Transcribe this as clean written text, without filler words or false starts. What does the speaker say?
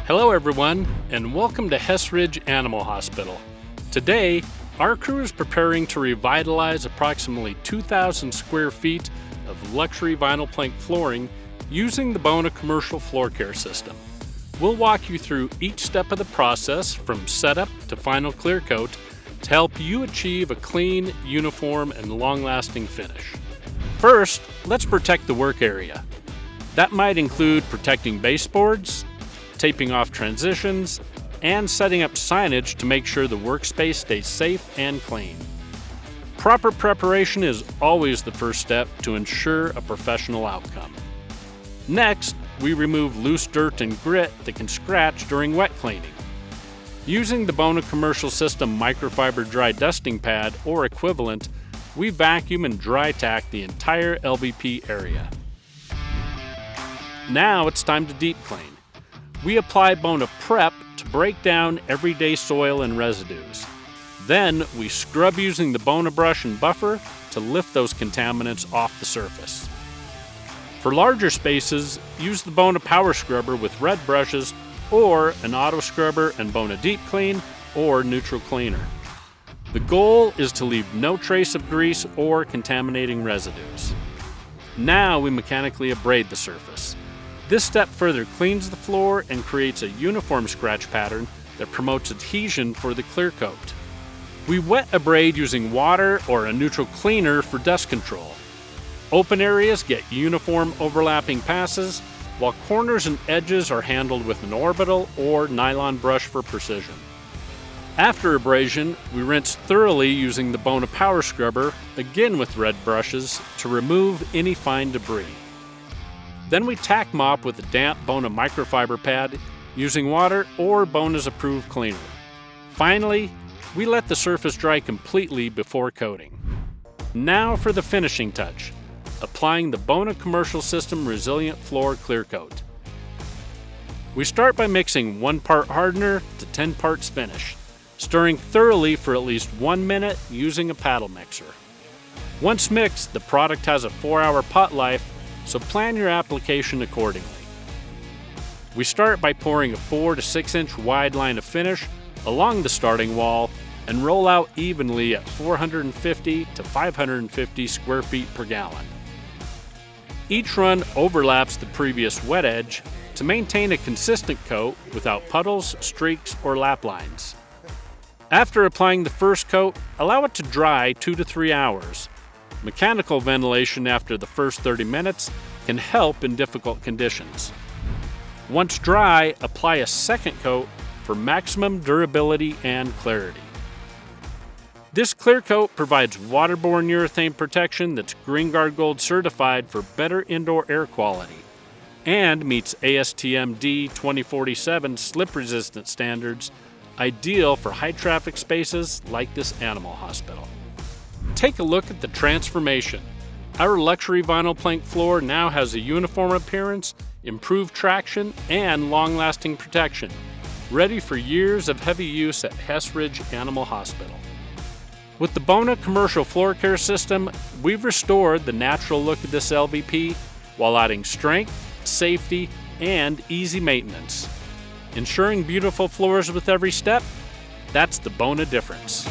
Hello everyone, and welcome to Hess Ridge Animal Hospital. Today, our crew is preparing to revitalize approximately 2,000 square feet of luxury vinyl plank flooring using the Bona commercial floor care system. We'll walk you through each step of the process from setup to final clear coat to help you achieve a clean, uniform, and long-lasting finish. First, let's protect the work area. That might include protecting baseboards, taping off transitions, and setting up signage to make sure the workspace stays safe and clean. Proper preparation is always the first step to ensure a professional outcome. Next, we remove loose dirt and grit that can scratch during wet cleaning. Using the Bona commercial system microfiber dry dusting pad or equivalent, we vacuum and dry tack the entire LVP area. Now it's time to deep clean. We apply Bona Prep to break down everyday soil and residues. Then we scrub using the Bona brush and buffer to lift those contaminants off the surface. For larger spaces, use the Bona Power Scrubber with red brushes or an auto scrubber and Bona Deep Clean or neutral cleaner. The goal is to leave no trace of grease or contaminating residues. Now we mechanically abrade the surface. This step further cleans the floor and creates a uniform scratch pattern that promotes adhesion for the clear coat. We wet abrade using water or a neutral cleaner for dust control. Open areas get uniform overlapping passes, while corners and edges are handled with an orbital or nylon brush for precision. After abrasion, we rinse thoroughly using the Bona Power Scrubber, again with red brushes, to remove any fine debris. Then we tack mop with a damp Bona microfiber pad using water or Bona's approved cleaner. Finally, we let the surface dry completely before coating. Now for the finishing touch, applying the Bona commercial system resilient floor clear coat. We start by mixing 1 part hardener to 10 parts finish, stirring thoroughly for at least 1 minute using a paddle mixer. Once mixed, the product has a 4-hour pot life, so plan your application accordingly. We start by pouring a 4 to 6 inch wide line of finish along the starting wall and roll out evenly at 450 to 550 square feet per gallon. Each run overlaps the previous wet edge to maintain a consistent coat without puddles, streaks, or lap lines. After applying the first coat, allow it to dry 2 to 3 hours. Mechanical ventilation after the first 30 minutes can help in difficult conditions. Once dry, apply a second coat for maximum durability and clarity. This clear coat provides waterborne urethane protection that's GreenGuard Gold certified for better indoor air quality and meets ASTM D2047 slip-resistant standards, ideal for high-traffic spaces like this animal hospital. Take a look at the transformation. Our luxury vinyl plank floor now has a uniform appearance, improved traction, and long-lasting protection, ready for years of heavy use at Hess Ridge Animal Hospital. With the Bona commercial floor care system, we've restored the natural look of this LVP while adding strength, safety, and easy maintenance. Ensuring beautiful floors with every step, that's the Bona difference.